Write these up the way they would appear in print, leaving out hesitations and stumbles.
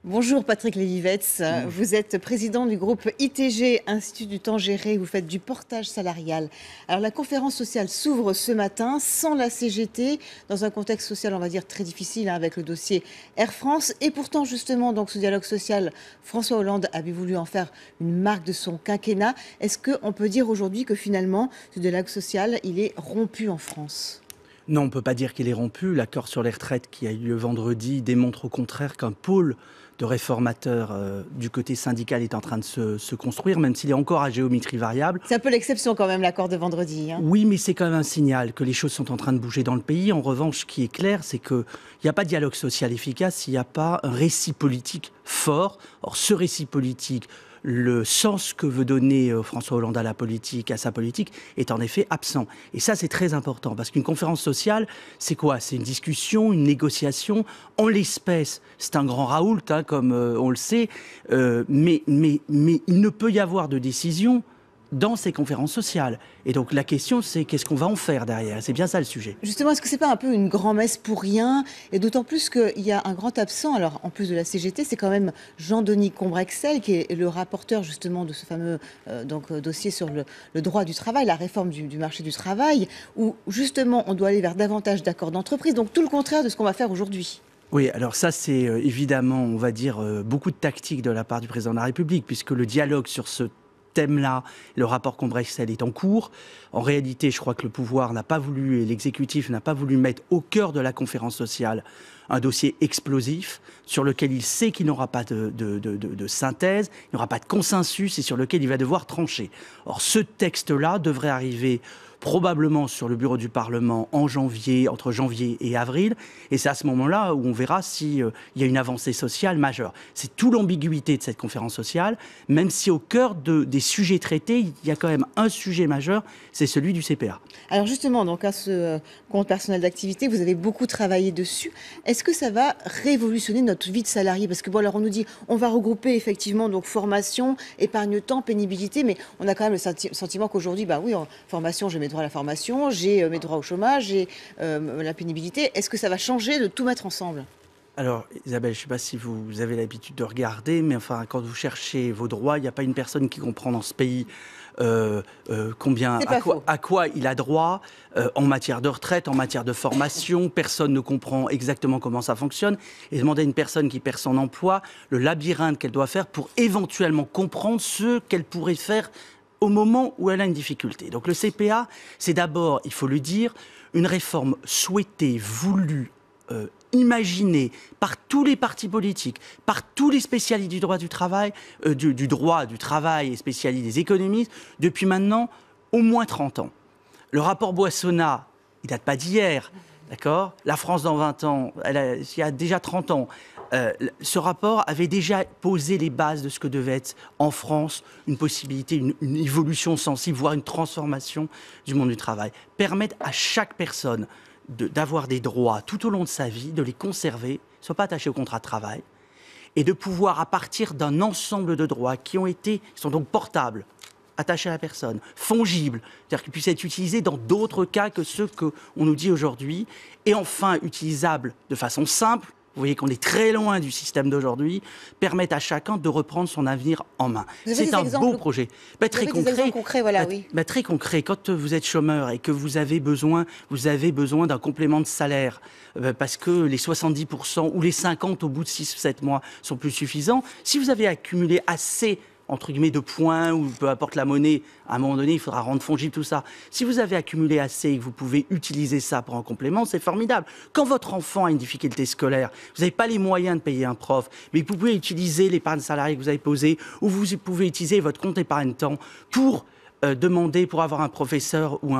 Bonjour Patrick Lévivets, vous êtes président du groupe ITG, Institut du temps géré, vous faites du portage salarial. Alors la conférence sociale s'ouvre ce matin sans la CGT, dans un contexte social on va dire très difficile avec le dossier Air France. Et pourtant justement donc ce dialogue social, François Hollande avait voulu en faire une marque de son quinquennat. Est-ce qu'on peut dire aujourd'hui que finalement ce dialogue social il est rompu en France ? Non, on ne peut pas dire qu'il est rompu. L'accord sur les retraites qui a eu lieu vendredi démontre au contraire qu'un pôle de réformateurs du côté syndical est en train de se construire, même s'il est encore à géométrie variable. C'est un peu l'exception quand même, l'accord de vendredi. Oui, mais c'est quand même un signal que les choses sont en train de bouger dans le pays. En revanche, ce qui est clair, c'est qu'il n'y a pas de dialogue social efficace s'il n'y a pas un récit politique fort. Or, ce récit politique, le sens que veut donner François Hollande à la politique, à sa politique, est en effet absent. Et ça, c'est très important, parce qu'une conférence sociale, c'est quoi? C'est une discussion, une négociation. En l'espèce, c'est un grand Raoult, comme on le sait, mais il ne peut y avoir de décision dans ces conférences sociales. Et donc la question, c'est qu'est-ce qu'on va en faire derrière? C'est bien ça le sujet. Justement, est-ce que c'est pas un peu une grand-messe pour rien? Et d'autant plus qu'il y a un grand absent, alors en plus de la CGT, c'est quand même Jean-Denis Combrexel, qui est le rapporteur justement de ce fameux dossier sur le droit du travail, la réforme du marché du travail, où justement on doit aller vers davantage d'accords d'entreprise, donc tout le contraire de ce qu'on va faire aujourd'hui. Oui, alors ça c'est évidemment, on va dire, beaucoup de tactique de la part du président de la République, puisque le dialogue sur ce thème-là, le rapport Combrexel est en cours. En réalité, je crois que le pouvoir n'a pas voulu, et l'exécutif n'a pas voulu mettre au cœur de la conférence sociale un dossier explosif sur lequel il sait qu'il n'aura pas de synthèse, il n'y aura pas de consensus et sur lequel il va devoir trancher. Or, ce texte-là devrait arriver probablement sur le bureau du Parlement en janvier, entre janvier et avril, et c'est à ce moment-là où on verra s'il y a une avancée sociale majeure. C'est toute l'ambiguïté de cette conférence sociale, même si au cœur des sujets traités, il y a quand même un sujet majeur, c'est celui du CPA. Alors justement, donc à ce compte personnel d'activité, vous avez beaucoup travaillé dessus. Est-ce que ça va révolutionner notre vie de salarié? Parce que bon, alors on nous dit, on va regrouper effectivement donc formation, épargne-temps, pénibilité, mais on a quand même le sentiment qu'aujourd'hui, bah oui, en formation, j'ai mes droits à la formation, j'ai mes droits au chômage, j'ai la pénibilité. Est-ce que ça va changer de tout mettre ensemble? Alors, Isabelle, je ne sais pas si vous avez l'habitude de regarder, mais enfin, quand vous cherchez vos droits, il n'y a pas une personne qui comprend dans ce pays à quoi il a droit en matière de retraite, en matière de formation. Personne ne comprend exactement comment ça fonctionne. Et demander à une personne qui perd son emploi le labyrinthe qu'elle doit faire pour éventuellement comprendre ce qu'elle pourrait faire au moment où elle a une difficulté. Donc le CPA, c'est d'abord, il faut le dire, une réforme souhaitée, voulue, imaginée par tous les partis politiques, par tous les spécialistes du droit du travail, du droit du travail et spécialistes des économistes, depuis maintenant au moins 30 ans. Le rapport Boissonnat, il date pas d'hier, d'accord? La France dans 20 ans, il y a déjà 30 ans. Ce rapport avait déjà posé les bases de ce que devait être en France une possibilité, une évolution sensible, voire une transformation du monde du travail. Permettre à chaque personne d'avoir des droits tout au long de sa vie, de les conserver, ne soient pas attachés au contrat de travail, et de pouvoir, à partir d'un ensemble de droits qui sont donc portables, attachés à la personne, fongibles, c'est-à-dire qu'ils puissent être utilisés dans d'autres cas que ceux qu'on nous dit aujourd'hui, et enfin utilisables de façon simple. Vous voyez qu'on est très loin du système d'aujourd'hui, permettent à chacun de reprendre son avenir en main. C'est un beau projet. Très concret. Voilà, oui. Très concret. Quand vous êtes chômeur et que vous avez besoin d'un complément de salaire, parce que les 70% ou les 50% au bout de 6 ou 7 mois sont plus suffisants, si vous avez accumulé assez entre guillemets de points, ou peu importe la monnaie, à un moment donné, il faudra rendre fongible tout ça. Si vous avez accumulé assez et que vous pouvez utiliser ça pour un complément, c'est formidable. Quand votre enfant a une difficulté scolaire, vous n'avez pas les moyens de payer un prof, mais vous pouvez utiliser l'épargne salariée que vous avez posée, ou vous pouvez utiliser votre compte épargne-temps pour demander pour avoir un professeur ou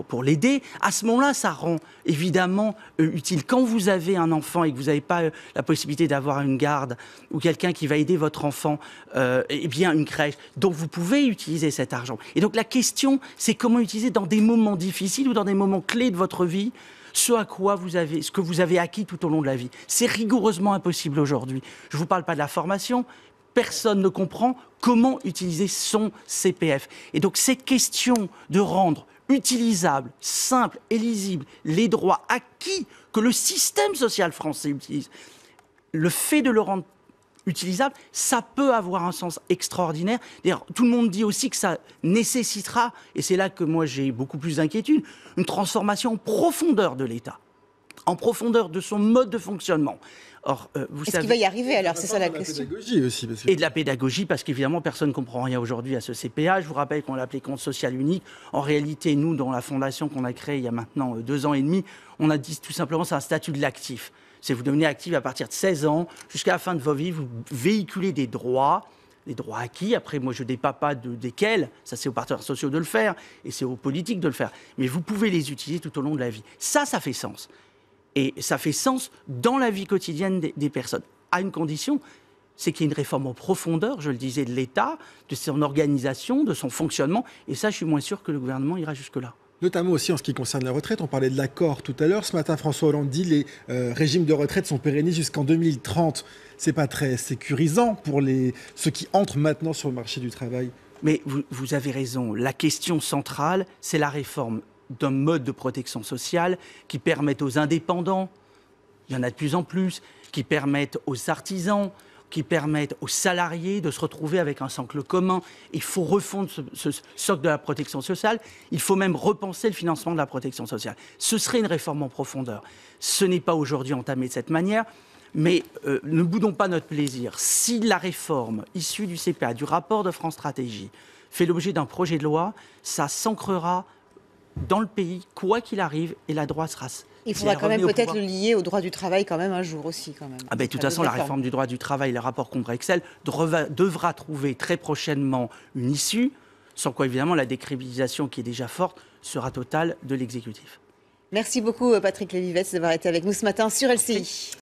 pour l'aider, à ce moment-là, ça rend évidemment utile. Quand vous avez un enfant et que vous n'avez pas la possibilité d'avoir une garde ou quelqu'un qui va aider votre enfant, eh bien une crèche, donc vous pouvez utiliser cet argent. Et donc la question, c'est comment utiliser dans des moments difficiles ou dans des moments clés de votre vie ce que vous avez acquis tout au long de la vie. C'est rigoureusement impossible aujourd'hui. Je ne vous parle pas de la formation. Personne ne comprend comment utiliser son CPF. Et donc cette question de rendre utilisable, simple et lisible les droits acquis que le système social français utilise, le fait de le rendre utilisable, ça peut avoir un sens extraordinaire. D'ailleurs, tout le monde dit aussi que ça nécessitera, et c'est là que moi j'ai beaucoup plus d'inquiétude, une transformation en profondeur de l'État, en profondeur de son mode de fonctionnement. Or, vous Est-ce savez... qu'il va y arriver alors? C'est ça la question. Pédagogie aussi, parce que... Et de la pédagogie, parce qu'évidemment, personne ne comprend rien aujourd'hui à ce CPA. Je vous rappelle qu'on l'appelait compte social unique. En réalité, nous, dans la fondation qu'on a créée il y a maintenant 2 ans et demi, on a dit tout simplement c'est un statut de l'actif. C'est vous devenez actif à partir de 16 ans, jusqu'à la fin de vos vies, vous véhiculez des droits acquis. Après, moi, je ne dépasse pas desquels, ça c'est aux partenaires sociaux de le faire, et c'est aux politiques de le faire. Mais vous pouvez les utiliser tout au long de la vie. Ça fait sens. Et ça fait sens dans la vie quotidienne des personnes. À une condition, c'est qu'il y ait une réforme en profondeur, je le disais, de l'État, de son organisation, de son fonctionnement. Et ça, je suis moins sûr que le gouvernement ira jusque-là. Notamment aussi en ce qui concerne la retraite. On parlait de l'accord tout à l'heure. Ce matin, François Hollande dit que les régimes de retraite sont pérennisés jusqu'en 2030. Ce n'est pas très sécurisant pour ceux qui entrent maintenant sur le marché du travail. Mais vous avez raison. La question centrale, c'est la réforme d'un mode de protection sociale qui permette aux indépendants, il y en a de plus en plus, qui permettent aux artisans, qui permettent aux salariés de se retrouver avec un socle commun. Il faut refondre ce socle de la protection sociale. Il faut même repenser le financement de la protection sociale. Ce serait une réforme en profondeur. Ce n'est pas aujourd'hui entamé de cette manière, mais ne boudons pas notre plaisir. Si la réforme issue du CPA, du rapport de France Stratégie, fait l'objet d'un projet de loi, ça s'ancrera dans le pays, quoi qu'il arrive, et la droite sera... Il faudra quand même peut-être le lier au droit du travail quand même un jour aussi. Quand même. Ah ben, de toute façon, la réforme du droit du travail, le rapport Combrexel, devra trouver très prochainement une issue, sans quoi évidemment la décrédibilisation qui est déjà forte sera totale de l'exécutif. Merci beaucoup Patrick Lévy-Vetz d'avoir été avec nous ce matin sur LCI.